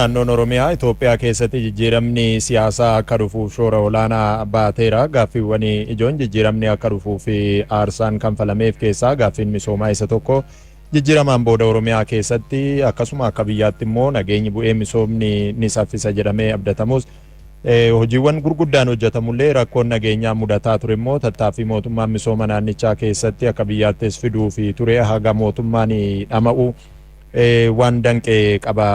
naannoon Oromiyaa Itoophiyaa keessatti jijjiiramni siyaasaa akka dhufuuf shoora olaanaa baateera. Gaaffiiwwan ijoon jijjiiramni akka dhufuuf aarsaan kanfalameef keessaa gaaffiin misoomaa isa tokko. Jijjiiramaan booda Oromiyaa keessatti akkasuma akka biyyaatti immoo nageenyi bu'ee misoomni ni saffisa jedhamee abdatamus hojiiwwan gurguddaan hojjetamullee rakkoon nageenyaa mudataa ture immoo tattaaffii mootummaan misooma naannichaa keessatti akka biyyaattis fiduu fi ture haga mootummaan dhama'u waan danqee qaba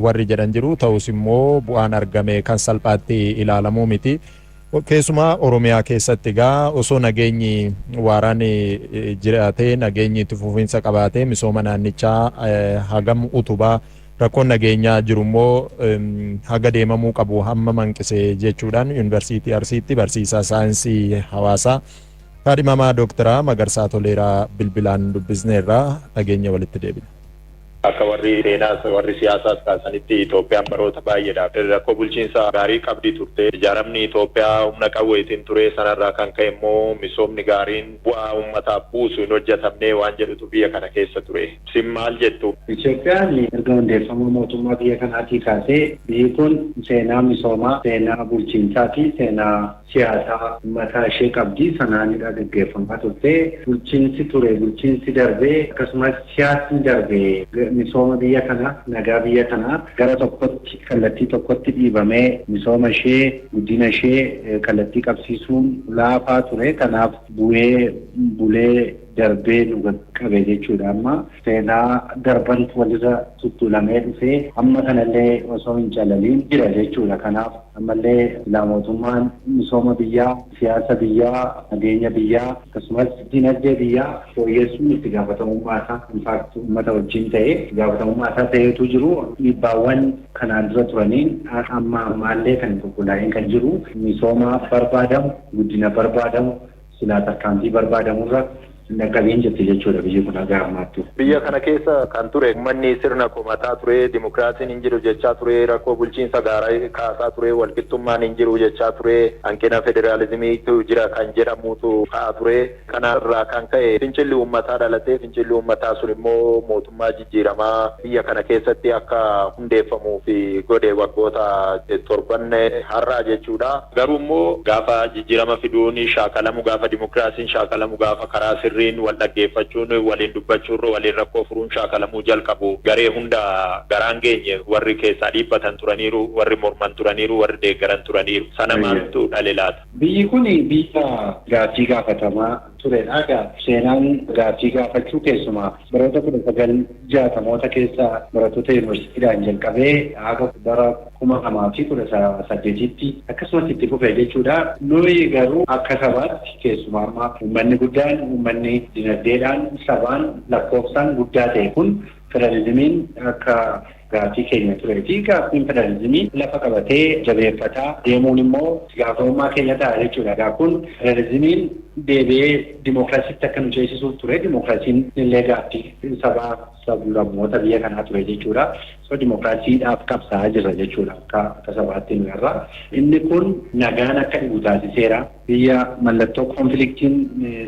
warri jedhan jiru ta'us immoo bu'aan argame kan salphaatti ilaalamuu miti. Keessumaa Oromiyaa keessatti egaa osoo nageenyi waaraan jiraatee nageenyi itti fufiinsa qabaatee misooma naannichaa hagam utubaa rakkoon nageenyaa jiru immoo haga deemamuu qabu hamma manqise jechuudhaan Yuunivarsiitii Arsiitti barsiisaa saayinsii hawaasaa kaadhimamaa Dooktaraa Magarsaa Toleeraa bilbilaan dubbisneerraa nageenya walitti deebina. Akka warri seenaas warri siyaasaas kaasanitti Itoophiyaan baroota baay'eedhaaf rakkoo bulchiinsa gaarii qabdi turte. Ijaaramni Itoophiyaa humna qawweetiin ture sanarraa kan ka'e immoo misoomni gaariin bu'aa uummataaf buusu hin hojjetamne waan jedhutu biyya kana keessa ture. Isin maal jettu? Itoophiyaan erga hundeeffama mootummaa biyya kanaatii kaasee biyyi kun seenaa misoomaa, seenaa bulchiinsaa fi seenaa siyaasaa mataa ishee qabdi. Sanaanidha gaggeeffamaa turte. Bulchiinsi ture, bulchiinsi darbee akkasumas siyaasni darbee misooma biyya kana nagaa biyya kana gara tokkotti kallattii tokkotti dhiibamee misooma ishee guddina ishee kallattii qabsiisuun laafaa ture. Kanaaf bulee darbee nu qabe jechuudha. Amma seenaa darban walirra tuttuulamee dhufee amma kanallee osoo hin calaliin jira jechuudha. Kanaaf ammallee mootummaan misooma biyyaa, siyaasa biyyaa, nageenya biyyaa akkasumas dinagdee biyyaa fooyyessuun itti gaafatamummaa isaa infaakti uummata wajjin ta'ee gaafatamummaa isaa ta'eetu jiru. Dhiibbaawwan kanaan dura turaniin ammaallee kan qulqullaa'een kan jiru misooma barbaadamu, guddina barbaadamu, silaa tarkaanfii barbaadamurra nagabeen jirti jechuudha biyyi kun haga ammaattu. Biyya kana keessa kan ture uummanni sirna komataa ture, dimokiraasiin hin jiru jechaa ture, rakkoo bulchiinsa gaarii kaasaa ture, walqixxummaan hin jiru jechaa ture, hanqina federaalizimiitu jira kan jedhamutu ka'aa ture. Kanarraa kan ka'e fincilli uummataa dhalatee fincilli uummataa sun immoo mootummaa jijjiiramaa biyya kana keessatti akka hundeeffamuu fi godhe waggoota torban har'aa jechuudha. Garuu immoo gaafa jijjiirama fiduun shaakalamu, gaafa dimokiraasiin shaakalamu, gaafa karaa sirrii wal dhaggeeffachuun waliin dubbachuun waliin rakkoo furuun shaakalamuu jalqabu garee hunda garaan geenye warri keessaa dhiibbatan turaniiru, warri morman turaniiru, warri deeggaran turaniiru. Sana maaltu dhale laata? Biyyi kun biyya gaaffii gaafatamaa turedha. Seenaan gaaffii gaafachuu keessumaa baroota 1960moota keessa barattoota yuunivarsiitiidhaan jalqabee haga bara 2018tti akkasumas itti fufee jechuudha. Nuyi garuu akka sabaatti keessumaa amma uummanni guddaan uummanni dinagdeedhaan sabaan lakkoofsaan guddaa ta'e kun federaalizimiin akka gaaffii keenya ture fi gaaffiin federaalizimii lafa qabatee jabeeffataa deemuun immoo gaafatamummaa keenya ta'a jechuudha. Kun federaalizimiin deebi'ee dimokiraasiitti akka nu ceesisuuf ture. Dimokiraasiin illee gaaffii sabaa sablammoota biyya kanaa ture jechuudha. Dimokiraasiidhaaf qabsaa'aa jirra jechuudha akka sabaatti nu irraa. Inni kun nagaan akka dhibu taasiseera. Biyya mallattoo konfliktiin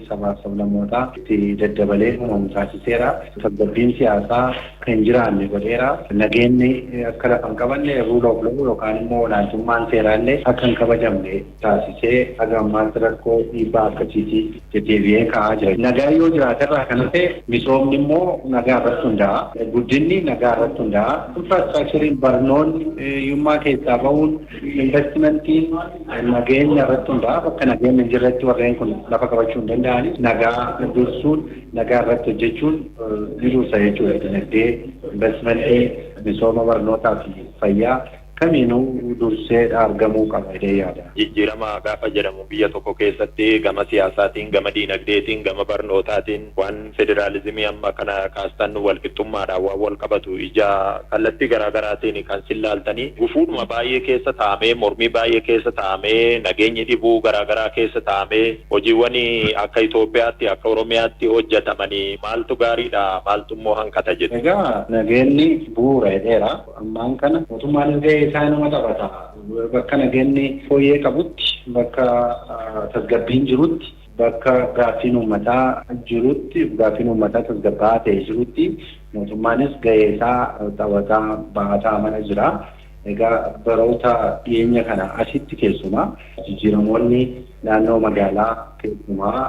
sabaaf sablammootaa itti daddabalee uumamu taasiseera. Tasgabbiin siyaasaa kan jiraanne godheera. Nageenyi akka lafa hin qabanne rule of law yookaan immoo olaantummaan seeraallee akka hin kabajamne taasisee haga ammaatti rakkoo dhiibbaa akkasiitii deddeebi'ee ka'aa jira. Nagaa yoo jiraaterraa kan hafe misoomni immoo nagaa irratti hundaa'a. Guddinni nagaa irratti hundaa'a. Infraastiraakchariin barnoonni hiyyummaa keessaa bahuun investimentiin nageenya irratti hundaa'a. Bakka nageenya hin jirretti warreen kun lafa qabachuu hin danda'ani. Nagaa dursuun nagaa irratti hojjechuun ni dursa jechuudha. Dinagdee, investimentii, misooma barnootaa fi fayyaa kamiinuu dursee argamuu qaba jedhee yaada. Jijjiirama gaafa jedhamu biyya tokko keessatti gama siyaasaatiin, gama diinagdeetiin, gama barnootaatiin waan federaalizimii amma kana kaastan walqixxummaadhaan waan wal qabatu ija kallattii garaagaraatiin kan sillaaltanii gufuudhuma baay'ee keessa taa'amee, mormii baay'ee keessa taa'amee, nageenyi dhibuu garaagaraa keessa taa'amee hojiiwwan akka Itoophiyaatti akka Oromiyaatti hojjetamanii maaltu gaariidha, maaltu immoo hanqata jedhu. Egaa nageenyi bu'uura jedheera. Ammaan kana mootummaan illee isaanuma taphata. Bakka nageenyi fooyyee qabutti, bakka tasgabbiin jirutti, bakka gaaffiin uummataa jirutti, gaaffiin uummataa tasgabbaa'aa ta'e jirutti mootummaanis gahee isaa taphataa bahataa mana jira. egaa baroota dhiyeenya kana asitti keessumaa jijjiiramoonni naannoo magaalaa keessumaa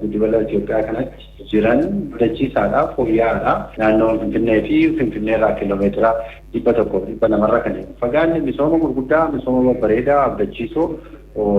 giddugala Itoophiyaa kanatti jiran dachiisaadha, fooyya'aadha. Naannoo Finfinnee fi Finfinnee irraa kiiloomeetira 100 kan fagaanni misooma gurguddaa, misooma babbareedaa, abdachiisoo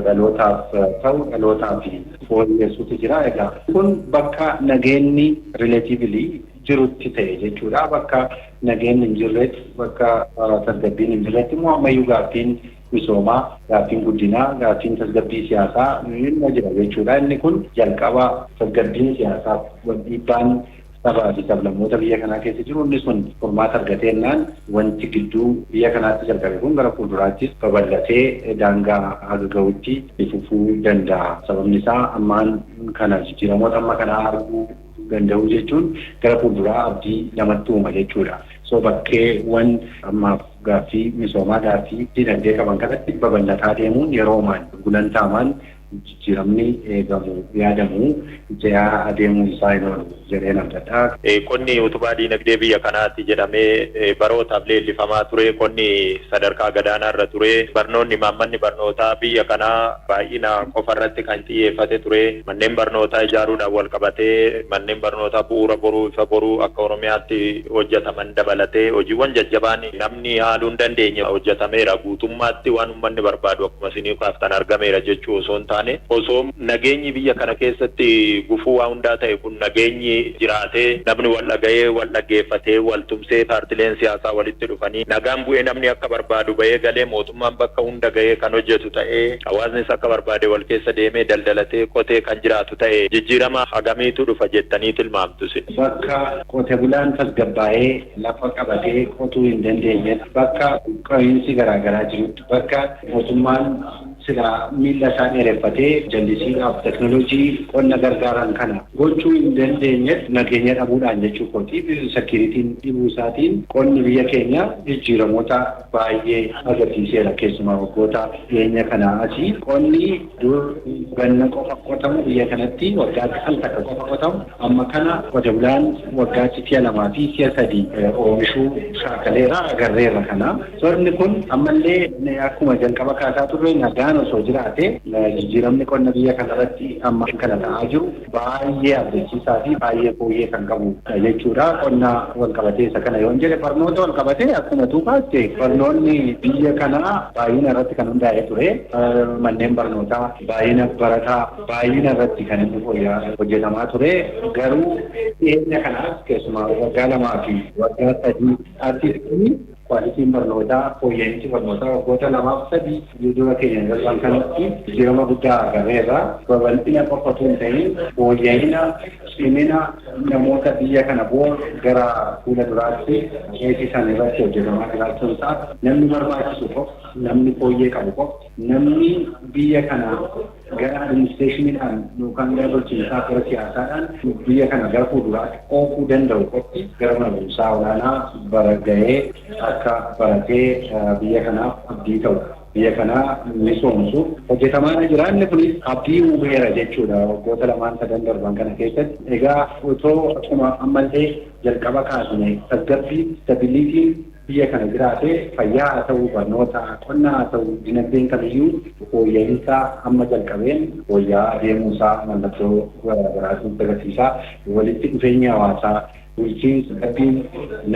dhalootaaf ta'u dhalootaaf fooyyessuutu jira. Egaa kun bakka nageenyi rileetiivili jirutti ta'e jechuudha. Bakka nageenyi hin jirretti, bakka tasgabbiin hin jirretti immoo ammayyuu gaaffiin misoomaa, gaaffiin guddinaa, gaaffiin tasgabbii siyaasaa ni jira jechuudha. Inni kun jalqaba tasgabbiin siyaasaa dhiibbaan sabaa fi sablammoota biyya kanaa keessa jiru inni sun furmaata argateennaan wanti gidduu biyya kanaatti jalqabe kun gara fuulduraattis babal'atee daangaa haga gahuutti fufuu danda'a. Sababni isaa ammaan kana jijjiiramoota amma kanaa arguu danda'u jechuun gara fuulduraa abdii namatti uuma jechuudha. So bakkeewwan ammaaf gaaffii misoomaa, gaaffii dinagdee qaban kanatti babal'ataa deemuun yeroomaan gulantaamaan jijjiiramni eegamu yaadamu jayaa adeemuu isaa hin jedhee namtadha. Qonni utubaa dinagdee biyya kanaatti jedhamee barootaaf leellifamaa ture. Qonni sadarkaa gadaanaa irra ture. Barnoonni maammanni barnootaa biyya kanaa baay'ina qofa irratti kan xiyyeeffate ture. Manneen barnootaa ijaaruudhaan wal qabatee manneen barnootaa bu'uura boruu ifa boruu akka Oromiyaatti hojjetaman dabalatee hojiiwwan jajjabaan namni haaluu hin dandeenye hojjetameera. Guutummaatti waan uummanni barbaadu akkuma isinii kaaftan argameera jechuu osoo hin taane osoo nageenyi biyya kana keessatti gufuu waa hundaa ta'e kun nageenyi jiraatee namni wal dhaga'ee wal dhaggeeffatee wal tumsee paartileen siyaasaa walitti dhufanii nagaan bu'ee namni akka barbaadu bahee galee mootummaan bakka hunda ga'ee kan hojjetu ta'ee hawaasnis akka barbaade wal keessa deemee daldalatee qotee kan jiraatu ta'ee jijjiirama hagamiitu dhufa jettanii tilmaamtu si. Bakka qote bulaan tasgabbaa'ee lafa qabatee qotuu hin dandeenye bakka qabiinsi garaagaraa jirutti bakka mootummaan sila miila isaa dheereffatee jallisiidhaaf teknooloojii qonna gargaaran kana gochuu hin dandeenye nageenya dhabuudhaan jechuu kooti. Sekiriitiin dhibuu isaatiin qonni biyya keenya jijjiiramoota baay'ee agarsiiseera. Keessumaa waggoota dhiyeenya kanaa asii qonni dur ganna qofa qotamu biyya kanatti waggaatti al takka qofa qotamu amma kana qote bulaan waggaatti si'a 2 fi si'a 3 oomishuu shaakaleera agarreera kana. Inni kun ammallee akkuma jalqaba kaasaa turre nagaan osoo jiraate jijjiiramni qonna biyya kanarratti amma kana ta'aa jiru baay'ee abdachiisaa fi baay'ee fooyyee kan qabu jechuudha. Qonna wal qabatee isa kana yoo jedhe barnoota wal qabatee akkuma tuqaatte barnoonni biyya kanaa baay'ina irratti kan hundaa'ee ture. Manneen barnootaa baay'ina barataa baay'ina irratti kan inni hojjetamaa ture. Garuu dhiyeenya kanaas keessumaa waggaa 2 fi waggaa 3 artiistii kwalitiin barnootaa fooyya'insi barnootaa waggoota 2 fi 3 dura keenya darban kanatti jijjiirama guddaa agarreerra. Babal'ina qofa osoo hin ta'in fooyya'ina cimina namoota biyya kana gara fuula duraatti eegsisan irratti hojjetamaa jiraachuun isaa namni barbaachisu qofa namni fooyyee qabu qofa namni biyya kana gara administreeshiniidhaan yookaan gara bulchiinsaa gara siyaasaadhaan biyya kana gara fuulduraatti oofuu danda'u qofti gara mana barumsaa olaanaa baraga'ee akka baratee biyya kanaaf abdii ta'u biyya kanaa misoomsuuf hojjetamaa jira. Inni kunis abdii uumeera jechuudha waggoota 2-3 darban kana keessatti. Egaa otoo akkuma ammallee jalqaba kaasne tasgabbii stabiliitiin biyya kana jiraate fayyaa haa ta'u barnoota qonnaa haa ta'u dinagdeen kamiyyuu fooyya'insa amma jalqabeen fooyya'aa adeemuusaa mallattoo garaagaraatu agarsiisa. Walitti dhufeenya hawaasaa bulchiinsa dhabbiin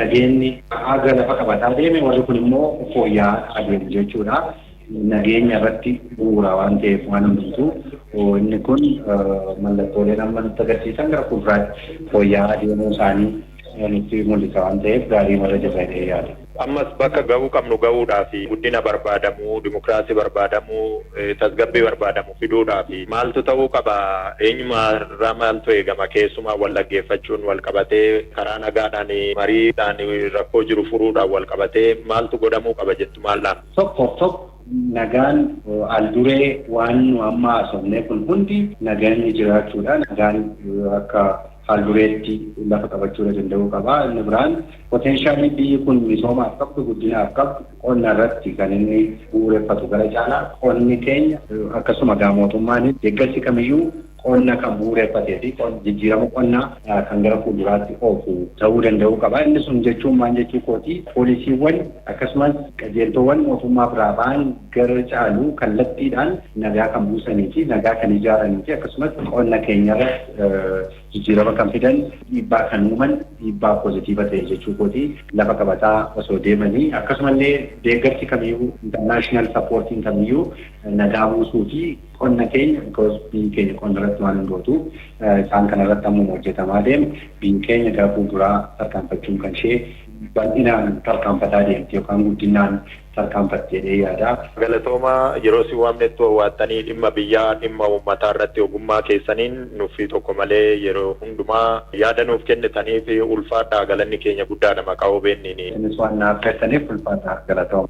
nageenyi haga lafa qabataa deeme warri kun immoo fooyya'aa adeemu jechuudha. Nageenya irratti bu'uura waan ta'eef waan hundumtuu inni kun mallattooleen amma nutti agarsiisan gara fuulduraatti fooyya'aa adeemuu isaanii nutti mul'isa waan ta'eef gaarii marra jedhee yaada. Ammas bakka gahuu qabnu gahuudhaaf guddina barbaadamu, dimokiraasii barbaadamu, tasgabbii barbaadamu fiduudhaaf maaltu ta'uu qaba? Eenyumarraa maaltu eegama? Keessumaa wal dhaggeeffachuun wal qabatee karaa nagaadhaan mariidhaan rakkoo jiru furuudhaan wal qabatee maaltu godhamuu qaba jettu maallaan? Tokko nagaan alduree waan nu amma haasofne kun hundi nagaan jiraachuudha. Nagaan akka haldureetti lafa qabachuu danda'uu qaba. Inni biraan poteenshaalii biyyi kun misoomaaf qabdu guddinaaf qabdu qonna irratti kan inni bu'uureffatu gara caalaa qonni keenya akkasuma mootummaan deeggarsi kamiyyuu qonna kan bu'uureffatee fi jijjiirama qonnaa kan gara fuulduraatti oofu ta'uu danda'u qaba. Inni sun jechuun maal jechuu kooti poolisiiwwan akkasumas qajeeltowwan mootummaa biraa ba'an gara caalu kallattiidhaan nagaa kan buusanii fi nagaa kan ijaaranii fi akkasumas qonna keenyarra jijjiirama kan fidan dhiibbaa kan uuman dhiibbaa poozitiiva ta'e jechuu kooti lafa qabataa osoo deemanii akkasumallee deeggarsi kamiyyuu international supportiin kamiyyuu nagaa buusuu fi qonna keenya because biyyi keenya qonna irratti waan hundootu isaan kanarratti ammoo hojjetamaa deema biyyi keenya gara fuulduraa tarkaanfachuun kan ishee bal'inaan tarkaanfataa deemti yookaan guddinaan tarkaanfattee yaada. Galatooma yeroo si waamnetti waattanii dhimma biyyaa dhimma uummataa irratti ogummaa keessaniin nuufii tokko malee yeroo hundumaa yaada nuuf kennitaniif ulfaadhaa galanni keenya guddaadha maqaa OBN. Innis waan naaf keessaniif ulfaadhaa galatooma.